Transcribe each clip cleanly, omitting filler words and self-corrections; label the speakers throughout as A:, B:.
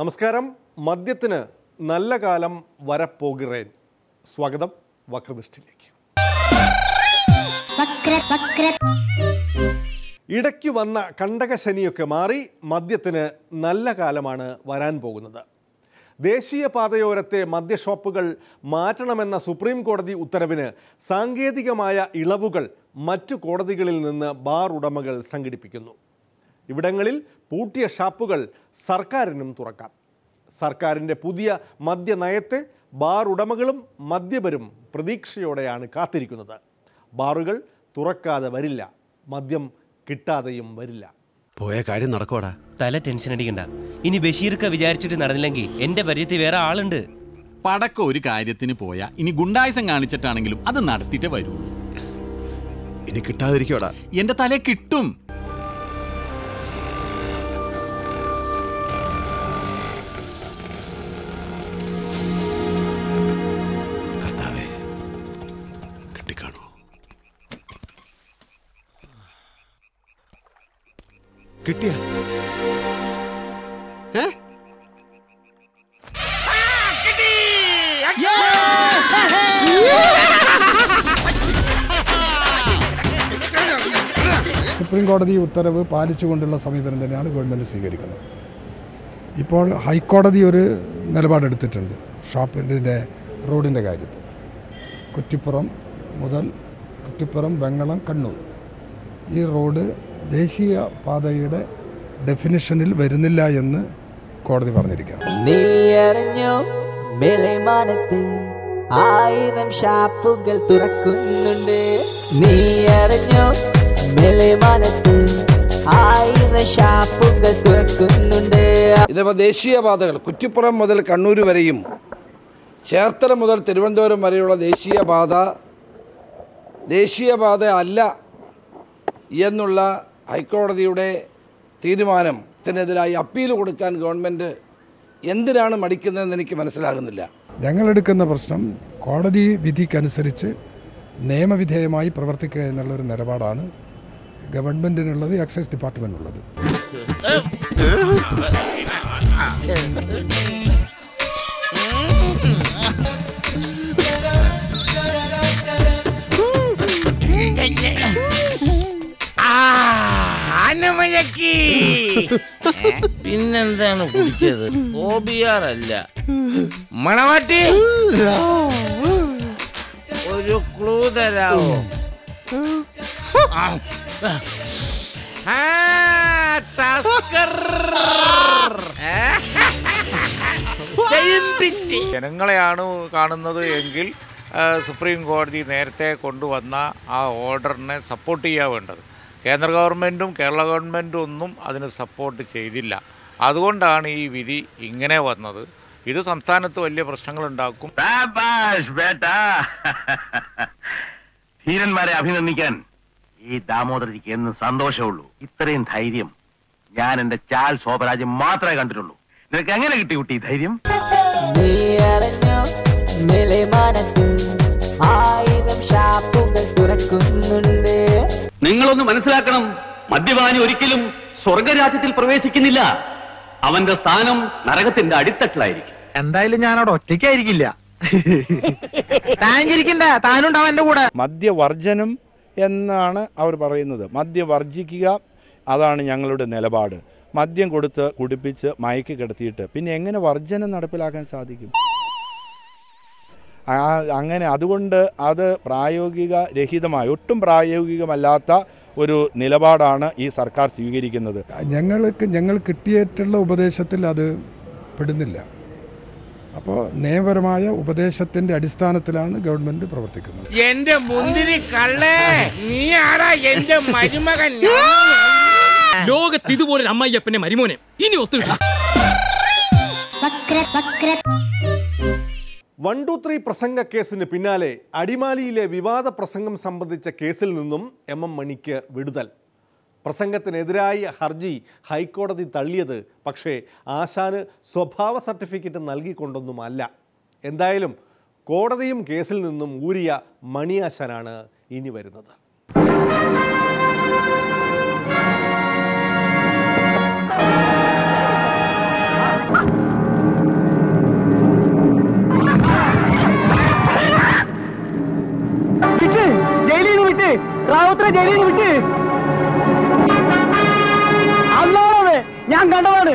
A: നമസ്കാരം. മദ്യത്തിന് നല്ല കാലം വരപ്പോകിറേൻ. സ്വാഗതം വക്രദൃഷ്ടിയിലേക്ക്. ഇടയ്ക്ക് വന്ന കണ്ടകശനിയൊക്കെ മാറി മദ്യത്തിന് നല്ല കാലമാണ് വരാൻ പോകുന്നത്. ദേശീയപാതയോരത്തെ മദ്യഷോപ്പുകൾ മാറ്റണമെന്ന സുപ്രീം കോടതി ഉത്തരവിന് സാങ്കേതികമായ ഇളവുകൾ മറ്റു കോടതികളിൽ നിന്ന് ബാർ ഉടമകൾ സംഘടിപ്പിക്കുന്നു. ഇവിടങ്ങളിൽ പൂട്ടിയ ഷാപ്പുകൾ സർക്കാരിനും തുറക്കാം. സർക്കാരിൻ്റെ പുതിയ മദ്യനയത്തെ ബാർ ഉടമകളും മദ്യപരും പ്രതീക്ഷയോടെയാണ് കാത്തിരിക്കുന്നത്. ബാറുകൾ തുറക്കാതെ വരില്ല, മദ്യം കിട്ടാതെയും വരില്ല.
B: പോയ കാര്യം നടക്കോടാ.
C: തല ടെൻഷൻ അടിക്കണ്ട. ഇനി ബഷീർക്ക് വിചാരിച്ചിട്ട് നടന്നില്ലെങ്കിൽ എന്റെ പരിചയത്തിൽ വേറെ ആളുണ്ട്.
D: പടക്കം ഒരു കാര്യത്തിന് പോയാ ഇനി ഗുണ്ടായുസം കാണിച്ചിട്ടാണെങ്കിലും അത് നടത്തിയിട്ട് വരൂ.
B: ഇനി കിട്ടാതിരിക്കോടാ.
D: എന്റെ തലേ കിട്ടും.
B: കർത്താവേ, കിട്ടിക്കാണോ? കിട്ടിയ
E: സുപ്രീം കോടതി ഉത്തരവ് പാലിച്ചുകൊണ്ടുള്ള സമീപനം തന്നെയാണ് ഗവൺമെൻറ് സ്വീകരിക്കുന്നത്. ഇപ്പോൾ ഹൈക്കോടതി ഒരു നിലപാടെടുത്തിട്ടുണ്ട് ഷോപ്പിൻ്റെ റോഡിൻ്റെ കാര്യത്തിൽ. കുറ്റിപ്പുറം മുതൽ കുറ്റിപ്പുറം, വെങ്ങളം, കണ്ണൂർ ഈ റോഡ് ദേശീയ പാതയുടെ ഡെഫിനിഷനിൽ വരുന്നില്ല എന്ന് കോടതി പറഞ്ഞിരിക്കുകയാണ്.
F: ആയിരം ഷാപ്പുകൾ തുറക്കുന്നുണ്ട്. നീ അറിഞ്ഞോ, മേലെമാനത്ത് ആയിരം ഷാപ്പുകൾ തുറക്കുന്നുണ്ട്.
G: ഇതിപ്പോൾ ദേശീയപാതകൾ കുറ്റിപ്പുറം മുതൽ കണ്ണൂർ വരെയും ചേർത്തല മുതൽ തിരുവനന്തപുരം വരെയുള്ള ദേശീയപാത അല്ല എന്നുള്ള ഹൈക്കോടതിയുടെ തീരുമാനത്തിനെതിരായി അപ്പീൽ കൊടുക്കാൻ ഗവൺമെൻറ് എന്തിനാണ് മടിക്കുന്നതെന്ന് എനിക്ക് മനസ്സിലാകുന്നില്ല.
E: ഞങ്ങളെടുക്കുന്ന പ്രശ്നം കോടതി വിധിക്കനുസരിച്ച് നിയമവിധേയമായി പ്രവർത്തിക്കുക എന്നുള്ളൊരു നിലപാടാണ് ഗവൺമെൻറ്റിനുള്ളത്, എക്സൈസ് ഡിപ്പാർട്ട്മെൻറ്റിനുള്ളത്.
H: പിന്നെന്താണ് കുടിച്ചത്? OBR അല്ല, മണവാട്ടി. ഒരു ക്ലൂ തരാവോ?
I: ജനങ്ങളെയാണ് കാണുന്നത് എങ്കിൽ സുപ്രീം കോടതി നേരത്തെ കൊണ്ടുവന്ന ആ ഓർഡറിനെ സപ്പോർട്ട് ചെയ്യാൻ വേണ്ടത്. കേന്ദ്ര ഗവൺമെൻറ്റും കേരള ഗവൺമെൻറ്റും ഒന്നും അതിന് സപ്പോർട്ട് ചെയ്തില്ല. അതുകൊണ്ടാണ് ഈ വിധി ഇങ്ങനെ വന്നത്. ഇത് സംസ്ഥാനത്ത് വലിയ പ്രശ്നങ്ങളുണ്ടാക്കും.
J: ധീരന്മാരെ അഭിനന്ദിക്കാൻ ഈ ദാമോദരജിക്ക് എന്ന് സന്തോഷമുള്ളൂ. ഇത്രയും ധൈര്യം ഞാൻ എന്റെ ചാൽ ശോഭരാജ് മാത്രമേ കണ്ടിട്ടുള്ളൂ. നിനക്ക് എങ്ങനെ കിട്ടി കുട്ടി ധൈര്യം?
K: നിങ്ങളൊന്ന് മനസ്സിലാക്കണം, മദ്യപാനി ഒരിക്കലും സ്വർഗരാജ്യത്തിൽ പ്രവേശിക്കുന്നില്ല. അവന്റെ സ്ഥാനം നരകത്തിന്റെ അടിത്തട്ടിലായിരിക്കും.
L: എന്തായാലും ഞാൻ അവിടെ ഒറ്റയ്ക്കായിരിക്കില്ല. താനുണ്ടാവും എന്റെ കൂടെ.
M: മദ്യവർജനം എന്നാണ് അവർ പറയുന്നത്. മദ്യവർജിക്കുക, അതാണ് ഞങ്ങളുടെ നിലപാട്. മദ്യം കൊടുത്ത് കുടിപ്പിച്ച് മയക്കി കിടത്തിയിട്ട് പിന്നെ എങ്ങനെ വർജനം നടപ്പിലാക്കാൻ സാധിക്കും? അങ്ങനെ അതുകൊണ്ട് അത് പ്രായോഗിക രഹിതമായ, ഒട്ടും പ്രായോഗികമല്ലാത്ത ഒരു നിലപാടാണ് ഈ സർക്കാർ സ്വീകരിക്കുന്നത്.
E: ഞങ്ങൾ കിട്ടിയിട്ടുള്ള ഉപദേശത്തിൽ അത് പെടുന്നില്ല. അപ്പോൾ നിയമപരമായ ഉപദേശത്തിന്റെ അടിസ്ഥാനത്തിലാണ് ഗവൺമെന്റ് പ്രവർത്തിക്കുന്നത്.
H: എന്റെ മുന്തിരി കള്ളേ, നീ ആരാ എന്റെ മരുമകൻ?
K: ലോകത്ത് ഇതുപോലെ അമ്മയ്യപ്പന്റെ മരുമോനെ ഇനി ഒത്തുകിട്ട.
A: 123 പ്രസംഗ കേസിന് പിന്നാലെ അടിമാലിയിലെ വിവാദ പ്രസംഗം സംബന്ധിച്ച കേസിൽ നിന്നും MM മണിക്ക് വിടുതൽ. പ്രസംഗത്തിനെതിരായി ഹർജി ഹൈക്കോടതി തള്ളിയത് പക്ഷേ ആശാന് സ്വഭാവ സർട്ടിഫിക്കറ്റ് നൽകിക്കൊണ്ടൊന്നുമല്ല. എന്തായാലും കോടതിയും കേസിൽ നിന്നും ഊരിയ മണിയാശാനാണ് ഇനി വരുന്നത്.
L: റാവുത്തരെ ജയിലിൽ വിട്ട് അന്നോളെ ഞാൻ കണ്ടതാണ്.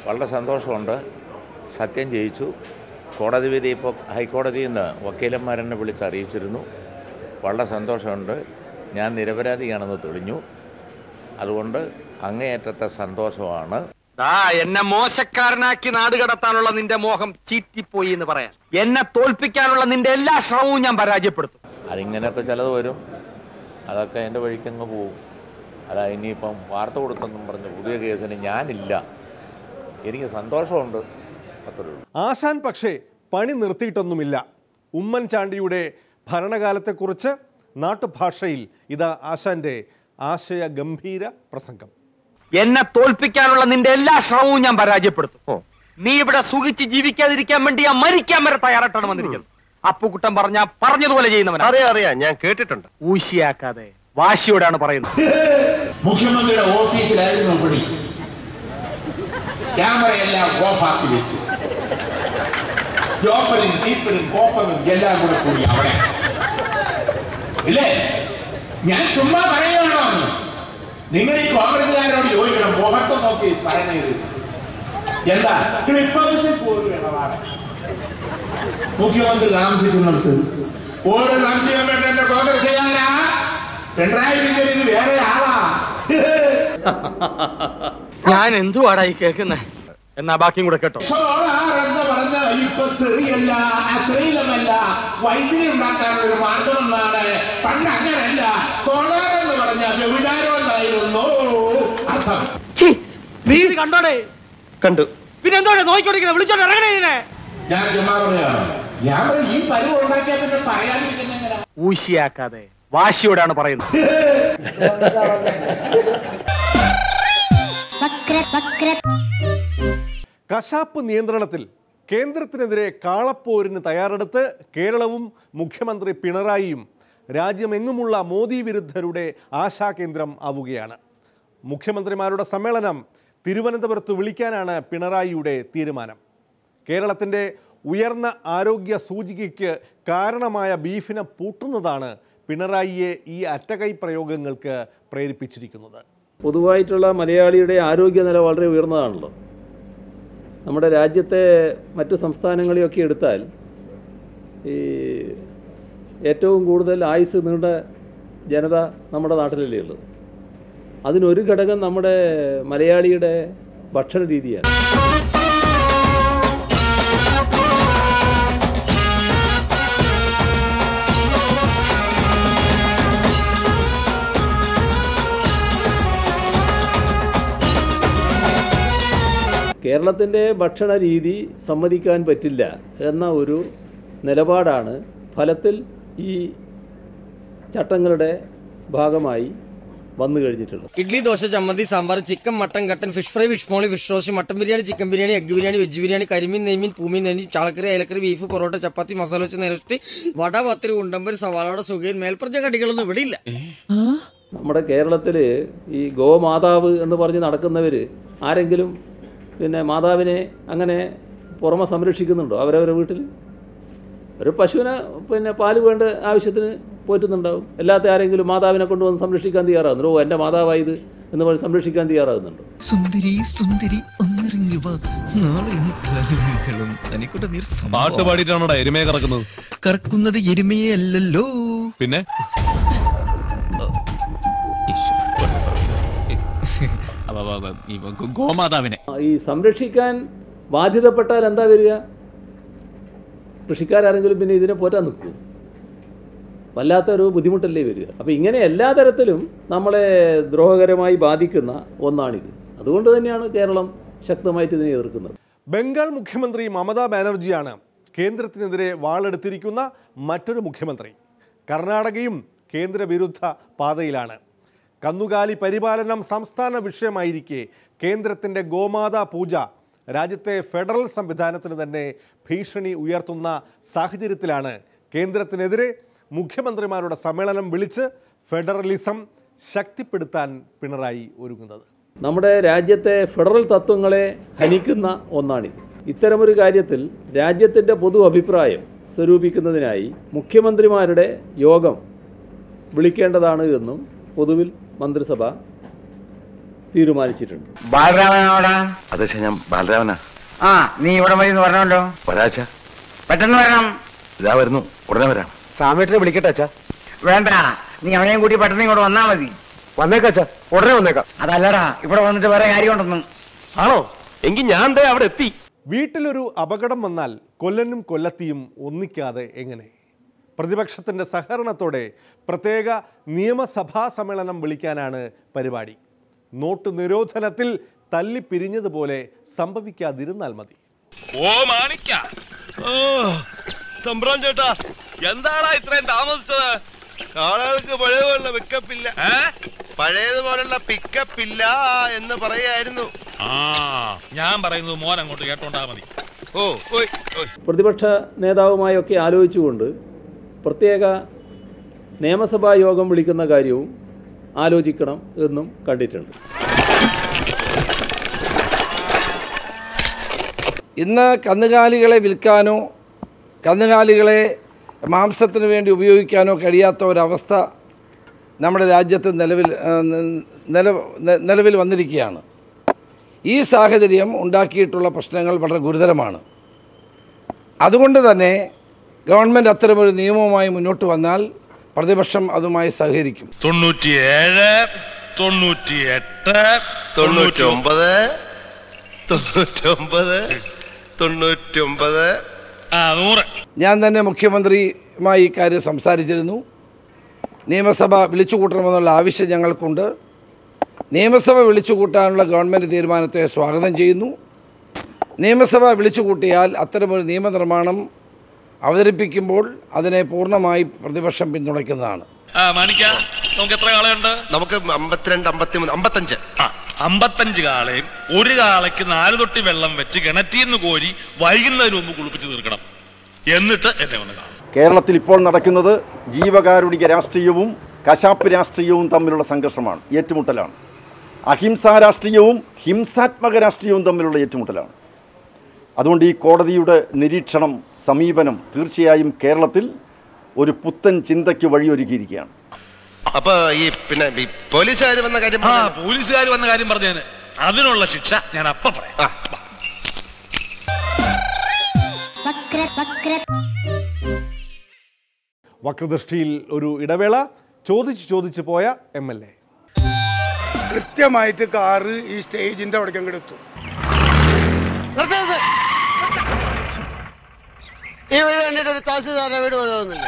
I: വളരെ സന്തോഷമുണ്ട്. സത്യം ജയിച്ചു. കോടതി വിധി ഇപ്പോൾ ഹൈക്കോടതിയിൽ നിന്ന് വക്കീലന്മാരെന്നെ വിളിച്ച് അറിയിച്ചിരുന്നു. വളരെ സന്തോഷമുണ്ട്. ഞാൻ നിരപരാധിയാണെന്ന് തെളിഞ്ഞു. അതുകൊണ്ട് അങ്ങേയറ്റത്തെ സന്തോഷമാണ്.
L: എന്നെ മോശക്കാരനാക്കി നാട് കടത്താനുള്ള നിന്റെ മോഹം ചീറ്റിപ്പോയി എന്ന് പറയാം. എന്നെ തോൽപ്പിക്കാനുള്ള നിന്റെ എല്ലാ ശ്രമവും ഞാൻ പരാജയപ്പെടുത്തും.
I: അതിങ്ങനെയൊക്കെ ചിലത് വരും. അതൊക്കെ എൻ്റെ വഴിക്കങ്ങ് പോവും. അതാ ഇനിയിപ്പം വാർത്ത കൊടുത്തെന്നും പറഞ്ഞ് പുതിയ കേസിന് ഞാനില്ല. എനിക്ക് സന്തോഷമുണ്ട്. അത്രയേ ഉള്ളൂ.
A: ആശാൻ പക്ഷേ പണി നിർത്തിയിട്ടൊന്നുമില്ല. ഉമ്മൻചാണ്ടിയുടെ ഭരണകാലത്തെക്കുറിച്ച് നാട്ടുഭാഷയിൽ ഇതാ ആശാന്റെ ആശയഗംഭീര പ്രസംഗം.
L: എന്നെ തോൽപ്പിക്കാനുള്ള നിന്റെ എല്ലാ ശ്രമവും ഞാൻ പരാജയപ്പെടുത്തും. നീ ഇവിടെ സുഖിച്ച് ജീവിക്കാതിരിക്കാൻ വേണ്ടി ഞാൻ മരിക്കാൻ വരെ തയ്യാറായിട്ടാണ് വന്നിരിക്കുന്നത്. അപ്പുകുട്ടൻ പറഞ്ഞതുപോലെ ചെയ്യുന്നവൻ.
J: അറിയാം, ഞാൻ കേട്ടിട്ടുണ്ട്.
L: ഊശിയാക്കാതെ വാശിയോടാണ് പറയുന്നത്.
H: മുഖ്യമന്ത്രിയുടെ ഓഫീസിലായിരുന്നു പണി. ക്യാമറയെല്ലാം ഓഫാക്കി വെച്ചു. ജോപ്പനും ടീപ്പനും കോപ്പനും എല്ലാം കൂടെ കൂടി അവിടെ ഇല്ലേ. ഞാൻ ചുമ്മാ പറയുകയാണോ? നിങ്ങൾ ഈ കോൺഗ്രസുകാരോട് ചോദിക്കണം, മുഖത്ത് നോക്കി പറയണത് എന്താ? ക്ലിപ്പേഴ്സിൽ പോലും ഇടപാട്. മുഖ്യമന്ത്രി താമസിക്കുന്നിടത്ത് ഓരോ താമസിക്കാൻ വേണ്ട എന്റെ കോൺഗ്രസുകാരാ. പിണറായി വിജയൻ ഇത് വേറെ ആളാ.
L: ഞാൻ എന്തുവാടാ ഈ കേൾക്കുന്നേ? എന്നാ ബാക്കിയും കൂടെ കേട്ടോ.
H: എന്ന് പറഞ്ഞ ഇപ്പൊ തെറിയല്ല, അശ്ലീലമല്ല, വൈദ്യുതി ഉണ്ടാക്കാനുള്ള ഒരു മാർഗമെന്നാണ്. പണ്ട് അങ്ങനെയല്ല. സോളാർ എന്ന് പറഞ്ഞ വ്യഭിചാരമെന്നായിരുന്നു അർത്ഥം.
L: നീ ഇത് കണ്ടോടെ?
J: കണ്ടു.
L: പിന്നെ എന്തോടെ നോക്കിക്കൊണ്ടിരിക്കുന്നത്? വിളിച്ചോണ്ട് ഇറങ്ങണേ.
H: ഞാൻ ചുമ്മാ പറയാണ്. ഞാൻ ഈ പരിവ് ഉണ്ടാക്കിയാൽ പിന്നെ പറയാതിരിക്കുന്ന എങ്ങനെ?
L: ഊശിയാക്കാതെ വാശിയോടാണ് പറയുന്നത്.
A: കശാപ്പ് നിയന്ത്രണത്തിൽ കേന്ദ്രത്തിനെതിരെ കാളപ്പോരിന് തയ്യാറെടുത്ത് കേരളവും മുഖ്യമന്ത്രി പിണറായിയും രാജ്യമെങ്ങുമുള്ള മോദി വിരുദ്ധരുടെ ആശാകേന്ദ്രം ആവുകയാണ്. മുഖ്യമന്ത്രിമാരുടെ സമ്മേളനം തിരുവനന്തപുരത്ത് വിളിക്കാനാണ് പിണറായിയുടെ തീരുമാനം. കേരളത്തിൻ്റെ ഉയർന്ന ആരോഗ്യ സൂചികയ്ക്ക് കാരണമായ ബീഫിനെ പൂട്ടുന്നതാണ് പിണറായിയെ ഈ അറ്റകൈ പ്രയോഗങ്ങൾക്ക് പ്രേരിപ്പിച്ചിരിക്കുന്നത്.
N: പൊതുവായിട്ടുള്ള മലയാളിയുടെ ആരോഗ്യനില വളരെ ഉയർന്നതാണല്ലോ. നമ്മുടെ രാജ്യത്തെ മറ്റ് സംസ്ഥാനങ്ങളെയൊക്കെ എടുത്താൽ ഈ ഏറ്റവും കൂടുതൽ ആയുസ് നീണ്ട ജനത നമ്മുടെ നാട്ടിലല്ലേ ഉള്ളത്. അതിനൊരു ഘടകം നമ്മുടെ മലയാളിയുടെ ഭക്ഷണ രീതിയാണ്. കേരളത്തിൻ്റെ ഭക്ഷണ രീതി സമ്മതിക്കാൻ പറ്റില്ല എന്ന ഒരു നിലപാടാണ് ഫലത്തിൽ ഈ ചട്ടങ്ങളുടെ ഭാഗമായി വന്നു കഴിഞ്ഞിട്ടുള്ളത്.
O: ഇഡ്ലി, ദോശ, ചമ്മന്തി, സാമ്പാർ, ചിക്കൻ, മട്ടൻ, കട്ടൻ, fish fry, fish molee, fish roast, mutton biryani, chicken biryani, egg biryani, veg biryani, കരിമീൻ, നെയ്മീൻ, പൂമീൻ, നെയ്മീൻ, ചാളക്കറി, അയലക്കറി, ബീഫ്, പൊറോട്ട, ചപ്പാത്തി, മസാല വെച്ച് നേരത്തി, വട, പത്തിരി, ഉണ്ടമ്പര്, സവാളയുടെ സുഖയിൽ മേൽപ്പറഞ്ഞ കടികളൊന്നും ഇവിടെ ഇല്ല.
N: നമ്മുടെ കേരളത്തിൽ ഈ ഗോമാതാവ് എന്ന് പറഞ്ഞ് നടക്കുന്നവർ ആരെങ്കിലും പിന്നെ മാതാവിനെ അങ്ങനെ പുറമെ സംരക്ഷിക്കുന്നുണ്ടോ? അവരവരുടെ വീട്ടിൽ ഒരു പശുവിനെ പിന്നെ പാല് വേണ്ട ആവശ്യത്തിന് പോറ്റുന്നുണ്ടാവും. അല്ലാത്ത ആരെങ്കിലും മാതാവിനെ കൊണ്ടുവന്ന് സംരക്ഷിക്കാൻ തയ്യാറാകുന്നുണ്ടോ? എൻ്റെ മാതാവായത് എന്ന് പറഞ്ഞ് സംരക്ഷിക്കാൻ തയ്യാറാകുന്നുണ്ടോ?
P: സുന്ദരി സുന്ദരി
Q: പാട്ട് പാടിയിട്ടാണോടാ എരുമയെ കറക്കുന്നത്?
P: കറക്കുന്നത് എരുമയെ അല്ലല്ലോ,
Q: പിന്നെ
D: ഗോമാതാവിനെ
N: ഈ സംരക്ഷിക്കാൻ ബാധ്യതപ്പെട്ടാൽ എന്താ വരിക? കൃഷിക്കാരെങ്കിലും പിന്നെ ഇതിനെ പോറ്റാൻ നിൽക്കും. വല്ലാത്തൊരു ബുദ്ധിമുട്ടല്ലേ വരിക. അപ്പോൾ ഇങ്ങനെ എല്ലാ തരത്തിലും നമ്മളെ ദ്രോഹകരമായി ബാധിക്കുന്ന ഒന്നാണിത്. അതുകൊണ്ട് തന്നെയാണ് കേരളം ശക്തമായിട്ട് ഇതിനെ എതിർക്കുന്നത്.
A: ബംഗാൾ മുഖ്യമന്ത്രി മമതാ ബാനർജിയാണ് കേന്ദ്രത്തിനെതിരെ വാളെടുത്തിരിക്കുന്ന മറ്റൊരു മുഖ്യമന്ത്രി. കർണാടകയും കേന്ദ്രവിരുദ്ധ പാതയിലാണ്. കന്നുകാലി പരിപാലനം സംസ്ഥാന വിഷയമായിരിക്കെ കേന്ദ്രത്തിൻ്റെ ഗോമാതാ പൂജ രാജ്യത്തെ ഫെഡറൽ സംവിധാനത്തിന് തന്നെ ഭീഷണി ഉയർത്തുന്ന സാഹചര്യത്തിലാണ് കേന്ദ്രത്തിനെതിരെ മുഖ്യമന്ത്രിമാരുടെ സമ്മേളനം വിളിച്ച് ഫെഡറലിസം ശക്തിപ്പെടുത്താൻ പിണറായി ഒരുങ്ങുന്നത്.
N: നമ്മുടെ രാജ്യത്തെ ഫെഡറൽ തത്വങ്ങളെ ഹനിക്കുന്ന ഒന്നാണിത്. ഇത്തരമൊരു കാര്യത്തിൽ രാജ്യത്തിൻ്റെ പൊതു അഭിപ്രായം സ്വരൂപിക്കുന്നതിനായി മുഖ്യമന്ത്രിമാരുടെ യോഗം വിളിക്കേണ്ടതാണ് എന്നും പൊതുവിൽ മന്ത്രിസഭ തീരുമാനിച്ചിട്ടുണ്ട്.
J: ബാലരാമനാ? അതെ, ഞാൻ ബാലരാമനാ.
R: ആ, നീ ഇവിടെ വഴി പറഞ്ഞല്ലോ.
J: ഒരാഴ്ച
R: പെട്ടെന്ന് വരണം.
J: ഇതാ വരുന്നു, ഉടനെ വരാം.
R: സാമേട്ടിനെ വിളിക്കട്ടെ അച്ഛാ? വേണ്ട, നീ അവനെയും കൂട്ടി പെട്ടെന്ന് ഇങ്ങോട്ട് വന്നാ മതി. വന്നേക്കാ, ഉടനെ വന്നേക്കാം. അതല്ലടാ, ഇവിടെ വന്നിട്ട് വേറെ കാര്യമുണ്ടെന്ന്.
L: ആണോ? എങ്കിൽ ഞാൻ അവിടെ എത്തി.
A: വീട്ടിലൊരു അപകടം വന്നാൽ കൊല്ലനും കൊല്ലത്തിയും ഒന്നിക്കാതെ എങ്ങനെ? പ്രതിപക്ഷത്തിൻ്റെ സഹകരണത്തോടെ പ്രത്യേക നിയമസഭാ സമ്മേളനം വിളിക്കാനാണ് പരിപാടി. നോട്ട് നിരോധനത്തിൽ തല്ലിപ്പിരിഞ്ഞതുപോലെ സംഭവിക്കാതിരുന്നാൽ മതി.
Q: ഓ മാണിക്ക, തമ്പ്രാൻ ചേട്ടാ, എന്താടാ ഇത്രയും താമസിച്ചത്? ആളുകൾക്ക് പഴയതുപോലുള്ള പിക്കപ്പില്ല, പഴയതുപോലുള്ള പിക്കപ്പില്ല എന്ന് പറയായിരുന്നു. ഞാൻ പറയുന്നത് മോൻ അങ്ങോട്ട് കേട്ടോണ്ടാ മതി.
N: പ്രതിപക്ഷ നേതാവുമായൊക്കെ ആലോചിച്ചുകൊണ്ട് പ്രത്യേക നിയമസഭാ യോഗം വിളിക്കുന്ന കാര്യവും ആലോചിക്കണം എന്നും കണ്ടിട്ടുണ്ട്.
G: ഇന്ന് കന്നുകാലികളെ വിൽക്കാനോ കന്നുകാലികളെ മാംസത്തിന് വേണ്ടി ഉപയോഗിക്കാനോ കഴിയാത്ത ഒരവസ്ഥ നമ്മുടെ രാജ്യത്ത് നിലവിൽ വന്നിരിക്കുകയാണ്. ഈ സാഹചര്യം ഉണ്ടാക്കിയിട്ടുള്ള പ്രശ്നങ്ങൾ വളരെ ഗുരുതരമാണ്. അതുകൊണ്ട് തന്നെ ഗവൺമെൻറ് അത്തരമൊരു നിയമവുമായി മുന്നോട്ട് വന്നാൽ പ്രതിപക്ഷം അതുമായി സഹകരിക്കും.
Q: 97, 98, 99, 99, 100.
G: ഞാൻ തന്നെ മുഖ്യമന്ത്രിയുമായി ഈ കാര്യം സംസാരിച്ചിരുന്നു. നിയമസഭ വിളിച്ചുകൂട്ടണമെന്നുള്ള ആവശ്യം ഞങ്ങൾക്കുണ്ട്. നിയമസഭ വിളിച്ചുകൂട്ടാനുള്ള ഗവൺമെൻറ് തീരുമാനത്തെ സ്വാഗതം ചെയ്യുന്നു. നിയമസഭ വിളിച്ചുകൂട്ടിയാൽ അത്തരമൊരു നിയമനിർമ്മാണം അവതരിപ്പിക്കുമ്പോൾ അതിനെ പൂർണ്ണമായി പ്രതിപക്ഷം പിന്തുണയ്ക്കുന്നതാണ്.
Q: നമുക്ക് എത്ര കാളയുണ്ട്? നമുക്ക് 52, 53, 55. 55 കാളയും ഒരു കാളയ്ക്ക് 4 തൊട്ടി വെള്ളം വെച്ച് കിണറ്റിന്ന് കോരി വൈകുന്നതിന് മുമ്പ് കുളിപ്പിച്ച് തീർക്കണം. എന്നിട്ട് എന്നെ ഒന്ന് കാണും.
S: കേരളത്തിൽ ഇപ്പോൾ നടക്കുന്നത് ജീവകാരുണിക രാഷ്ട്രീയവും കശാപ്പ് രാഷ്ട്രീയവും തമ്മിലുള്ള സംഘർഷമാണ്, ഏറ്റുമുട്ടലാണ്. അഹിംസാ രാഷ്ട്രീയവും ഹിംസാത്മക രാഷ്ട്രീയവും തമ്മിലുള്ള ഏറ്റുമുട്ടലാണ്. അതുകൊണ്ട് ഈ കോടതിയുടെ നിരീക്ഷണം, സമീപനം തീർച്ചയായും കേരളത്തിൽ ഒരു പുത്തൻ ചിന്തയ്ക്ക് വഴിയൊരുക്കിയിരിക്കുകയാണ്.
Q: അപ്പൊ ഈ പിന്നെ പോലീസുകാർ വന്ന കാര്യം പറഞ്ഞാൽ അതിനുള്ള ശിക്ഷ ഞാൻ അപ്പം പറയാം.
A: വക്രദൃഷ്ടിയിൽ ഒരു ഇടവേള. ചോദിച്ചു പോയ MLA
T: കൃത്യമായിട്ട് കാറ് ഈ സ്റ്റേജിന്റെ അവിടേക്ക് അങ്ങ് എടുത്തു.
U: ഈ വീട് കണ്ടിട്ട് ഒരു തഹസിൽദാരുടെ വീട് പോലെ തോന്നുന്നില്ല.